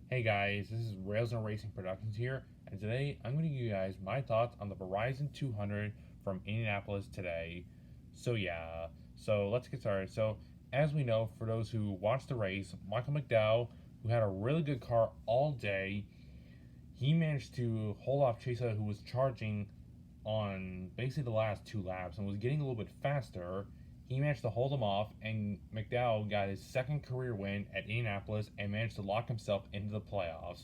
Hey guys, this is Rails and Racing Productions here, and today I'm going to give you guys my thoughts on the Verizon 200 from Indianapolis today. So let's get started. So, as we know, for those who watched the race, Michael McDowell, who had a really good car all day, he managed to hold off Chase Elliott, who was charging on basically the last two laps and was getting a little bit faster. He managed to hold him off, and McDowell got his second career win at Indianapolis and managed to lock himself into the playoffs.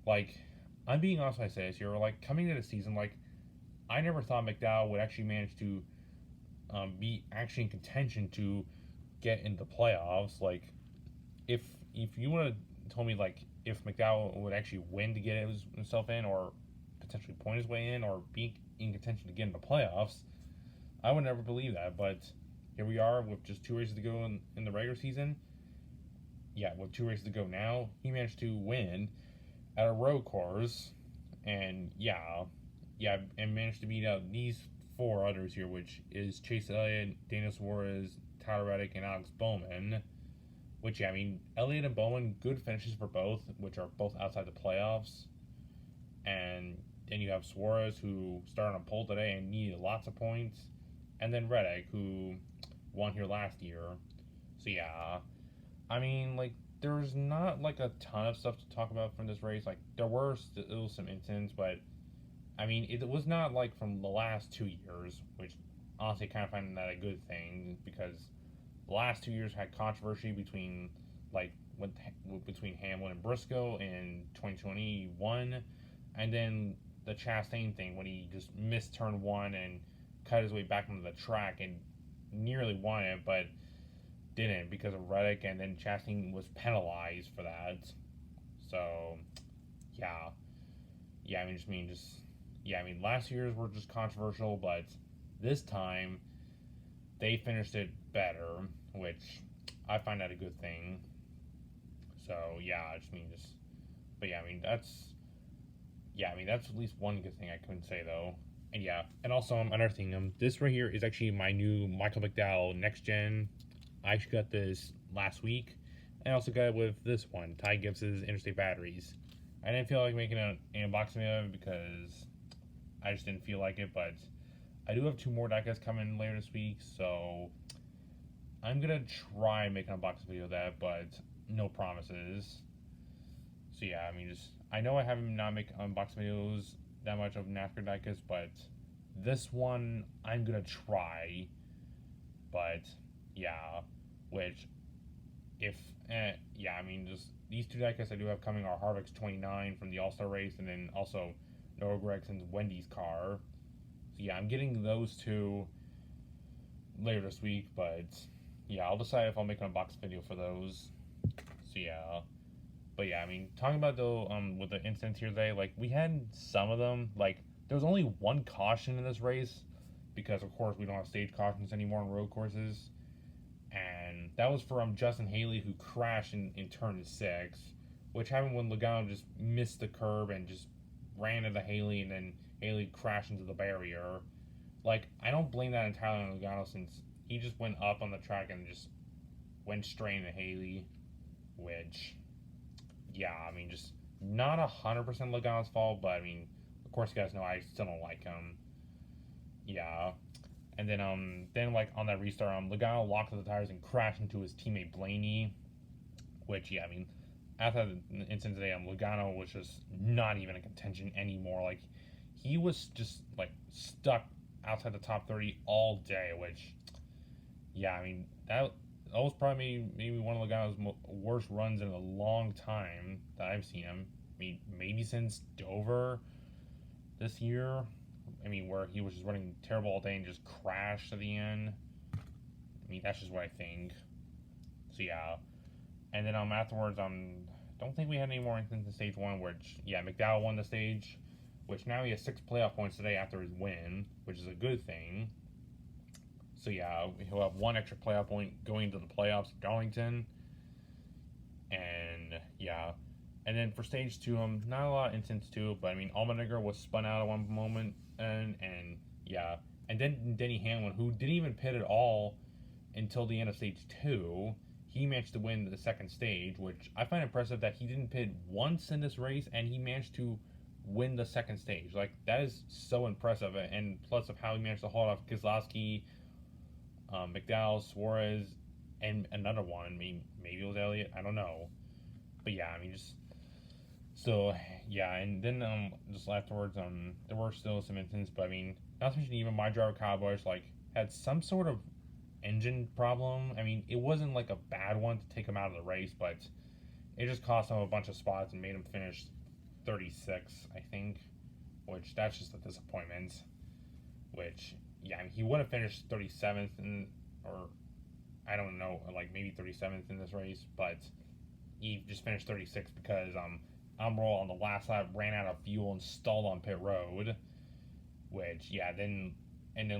Like, I'm being honest when I say this here. Like, coming into the season, like, I never thought McDowell would actually manage to be actually in contention to get into the playoffs. Like, if if you would have told me like if McDowell would actually win to get himself in, or potentially point his way in, or be in contention to get into the playoffs, I would never believe that. But here we are with just two races to go in the regular season. Yeah, with two races to go now, he managed to win at a road course, and and managed to beat out these four others here, which is Chase Elliott, Daniel Suarez, Tyler Reddick, and Alex Bowman. Which, yeah, I mean, Elliott and Bowman, good finishes for both, which are both outside the playoffs. And then you have Suarez, who started on pole today and needed lots of points. And then Reddick, who won here last year. So, yeah, I mean, like, there's not, like, a ton of stuff to talk about from this race. Like, there were still some incidents, but, I mean, it was not, like, from the last 2 years, which honestly kind of find that a good thing, because the last 2 years had controversy between like with, between Hamlin and Briscoe in 2021, and then the Chastain thing when he just missed turn one and cut his way back into the track and nearly won it, but didn't because of Reddick, and then Chastain was penalized for that. So yeah, yeah, I mean last year's were just controversial, but this time they finished it better, which I find that a good thing. So yeah, I just mean just, but yeah, I mean that's at least one good thing I couldn't say though. And yeah, and also another thing, this right here is actually my new Michael McDowell next gen. I actually got this last week. I also got it with this one, Ty Gibbs's Interstate Batteries. I didn't feel like making an unboxing of it because I just didn't feel like it, but I do have two more diecasts coming later this week, so I'm gonna try and make an unboxing video of that, but no promises. So yeah, I mean, just I know I haven't not make unboxing videos that much of Nascar diecasts, but this one I'm gonna try. But yeah, which if yeah, I mean, just these two diecasts I do have coming are Harvick's 29 from the All Star race, and then also Noah Gregson's Wendy's car. So yeah, I'm getting those two later this week, but yeah, I'll decide if I'll make an unboxing video for those. So yeah, but yeah, I mean, talking about though, with the incidents here today, like we had some of them. Like there was only one caution in this race because of course we don't have stage cautions anymore on road courses, and that was for Justin Haley, who crashed in turn six, which happened when Logano just missed the curb and just ran into Haley, and then Haley crashed into the barrier. Like I don't blame that entirely on Logano, since he just went up on the track and just went straight into Haley, which yeah, I mean, just not 100% Logano's fault, but I mean, of course, you guys know I still don't like him. Yeah, and then like on that restart, Logano locked the tires and crashed into his teammate Blaney, which yeah, I mean, after the incident today, Logano was just not even in contention anymore. Like he was just like stuck outside the top 30 all day, which yeah, I mean that was probably maybe one of Logano's worst runs in a long time that I've seen him. I mean, maybe since Dover this year. I mean, where he was just running terrible all day and just crashed at the end. I mean, that's just what I think. So yeah, and then afterwards, don't think we had any more incidents in stage one. Which yeah, McDowell won the stage, which now he has 6 playoff points today after his win, which is a good thing. So yeah, he'll have one extra playoff point going into the playoffs at Darlington. And yeah, and then for stage two, not a lot of incidents too, but I mean, Allmendinger was spun out at one moment, and yeah, and then Denny Hamlin, who didn't even pit at all until the end of stage two, he managed to win the second stage, which I find impressive that he didn't pit once in this race and he managed to win the second stage. Like, that is so impressive, and plus of how he managed to hold off Keselowski, McDowell, Suarez, and another one. I mean, maybe it was Elliott. I don't know, but yeah, I mean, just so yeah, and then just afterwards, there were still some incidents, but I mean, not to mention even my driver Cowboys like had some sort of engine problem. I mean, it wasn't like a bad one to take him out of the race, but it just cost him a bunch of spots and made him finish 36, I think, which that's just a disappointment. Which, yeah, I mean, he would have finished 37th or I don't know, like maybe 37th in this race, but he just finished 36 because Almirola on the last lap ran out of fuel and stalled on pit road. Which, yeah, then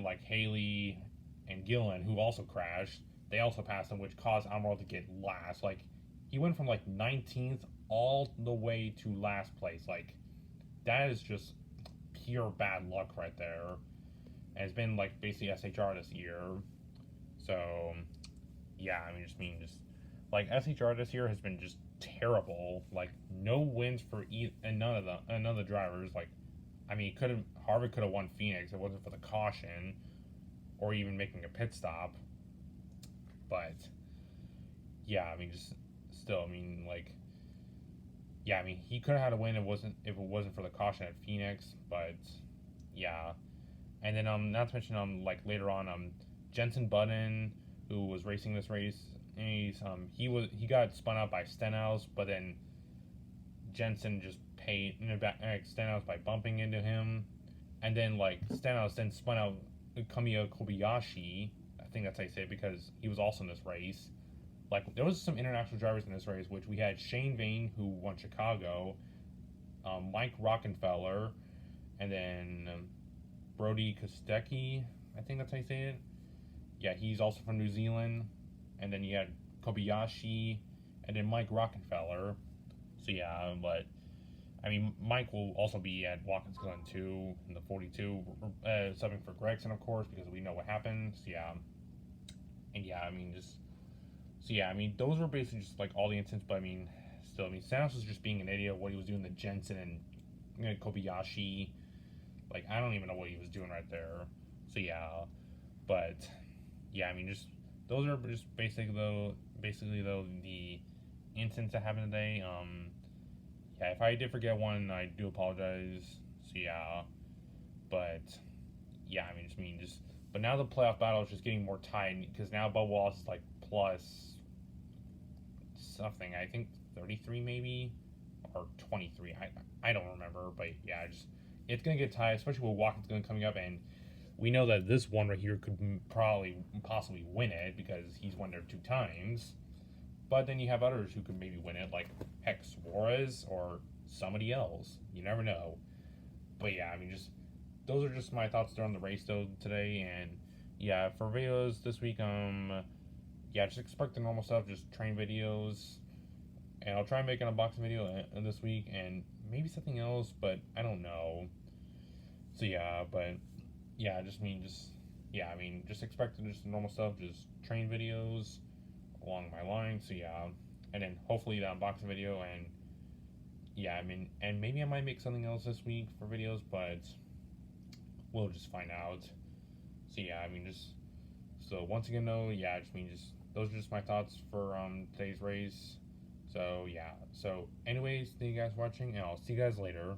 like Haley and Gillen, who also crashed, they also passed him, which caused Almirola to get last. Like, he went from like 19th all the way to last place. Like, that is just pure bad luck right there. And it's been like basically SHR this year. So, yeah, I mean, just like SHR this year has been just terrible. Like, no wins for none of the drivers. Like, I mean, Harvick could have won Phoenix if it wasn't for the caution, or even making a pit stop. But yeah, I mean, just still, I mean, like, yeah, I mean, he could have had a win if it wasn't for the caution at Phoenix. But yeah, and then not to mention like later on Jenson Button, who was racing this race, he got spun out by Stenhouse, but then Jensen just paid Stenhouse by bumping into him, and then like Stenhouse then spun out Kamiya Kobayashi. I think that's how you say it, because he was also in this race. Like, there was some international drivers in this race, which we had Shane Vane, who won Chicago, Mike Rockenfeller, and then Brody Kostecki. I think that's how you say it. Yeah, he's also from New Zealand. And then you had Kobayashi, and then Mike Rockenfeller. So yeah, but I mean, Mike will also be at Watkins Glen too in the 42, subbing for Gregson, of course, because we know what happened. So yeah, and yeah, I mean, I mean, those were basically just like all the incidents. But I mean, still, I mean, Santos was just being an idiot. What he was doing to Jensen and Kobayashi, like, I don't even know what he was doing right there. So yeah, but yeah, I mean, just those are just basically though the incidents that happened today. Yeah, if I did forget one, I do apologize. So yeah, but yeah, I mean, but now the playoff battle is just getting more tight because now Bubba Wallace is like plus something. I think 33 maybe or 23. I don't remember, but yeah, it's gonna get tight, especially with Watkins Glen coming up, and we know that this one right here could possibly win it because he's won there 2 times. But then you have others who could maybe win it, like, heck, Suarez or somebody else. You never know. But yeah, I mean, those are just my thoughts during the race though today. And yeah, for videos this week, yeah, just expect the normal stuff, just train videos. And I'll try and make an unboxing video this week and maybe something else, but I don't know. So yeah, but yeah, yeah, I mean, just expect just normal stuff, just train videos along my lines. So yeah, and then hopefully the unboxing video, and yeah, I mean, and maybe I might make something else this week for videos, but we'll just find out. So yeah, I mean, so once again though, yeah, those are just my thoughts for today's race. So yeah, so anyways, thank you guys for watching, and I'll see you guys later.